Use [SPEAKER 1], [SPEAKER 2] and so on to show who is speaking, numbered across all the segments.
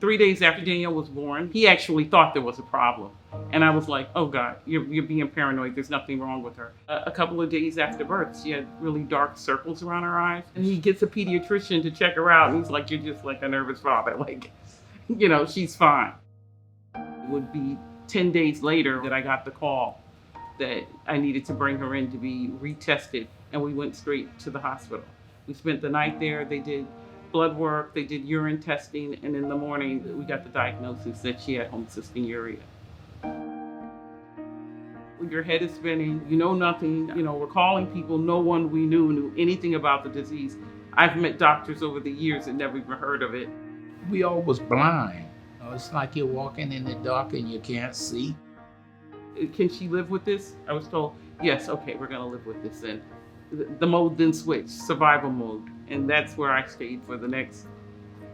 [SPEAKER 1] 3 days after Danielle was born, he actually thought there was a problem. And I was like, oh God, you're being paranoid. There's nothing wrong with her. A couple of days after birth, she had really dark circles around her eyes. And he gets a pediatrician to check her out. And he's like, you're just like a nervous father. Like, she's fine. It would be 10 days later that I got the call that I needed to bring her in to be retested. And we went straight to the hospital. We spent the night there. They did blood work, they did urine testing, and in the morning we got the diagnosis that she had homocystinuria. Your head is spinning, you know nothing, we're calling people, no one we knew anything about the disease. I've met doctors over the years that never even heard of it.
[SPEAKER 2] We all was blind. It's like you're walking in the dark and you can't see.
[SPEAKER 1] Can she live with this? I was told, yes, okay, we're gonna live with this. And the mode then switched, survival mode. And that's where I stayed for the next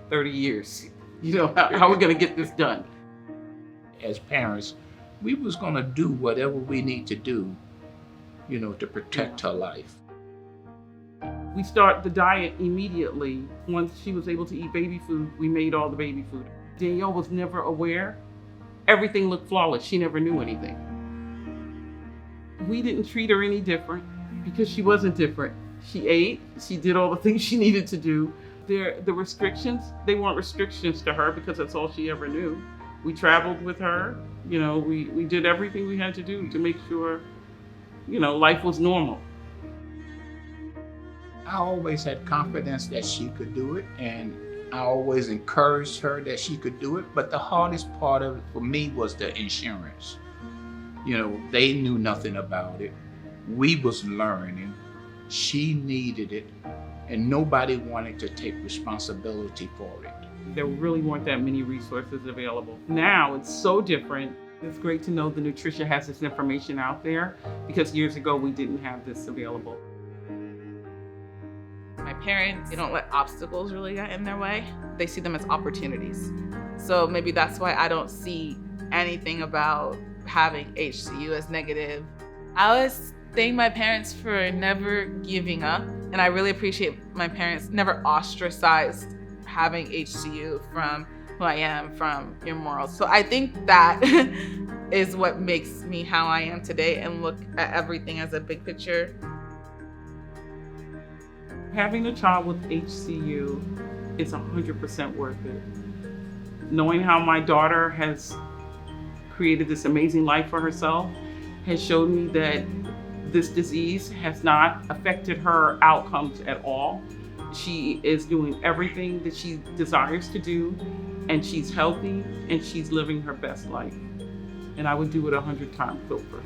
[SPEAKER 1] 30 years. How we're gonna get this done.
[SPEAKER 2] As parents, we was gonna do whatever we need to do, to protect her life.
[SPEAKER 1] We start the diet immediately. Once she was able to eat baby food, we made all the baby food. Danielle was never aware. Everything looked flawless. She never knew anything. We didn't treat her any different because she wasn't different. She ate, she did all the things she needed to do. The restrictions, they weren't restrictions to her because that's all she ever knew. We traveled with her, we did everything we had to do to make sure, life was normal.
[SPEAKER 2] I always had confidence that she could do it, and I always encouraged her that she could do it, but the hardest part of it for me was the insurance. They knew nothing about it. We was learning. She needed it, and nobody wanted to take responsibility for it.
[SPEAKER 1] There really weren't that many resources available. Now it's so different. It's great to know the nutrition has this information out there because years ago we didn't have this available.
[SPEAKER 3] My parents, they don't let obstacles really get in their way. They see them as opportunities. So maybe that's why I don't see anything about having HCU as negative. I always thank my parents for never giving up. And I really appreciate my parents never ostracized having HCU from who I am, from your morals. So I think that is what makes me how I am today and look at everything as a big picture.
[SPEAKER 1] Having a child with HCU is 100% worth it. Knowing how my daughter has created this amazing life for herself has showed me that this disease has not affected her outcomes at all. She is doing everything that she desires to do, and she's healthy, and she's living her best life. And I would do it 100 times over.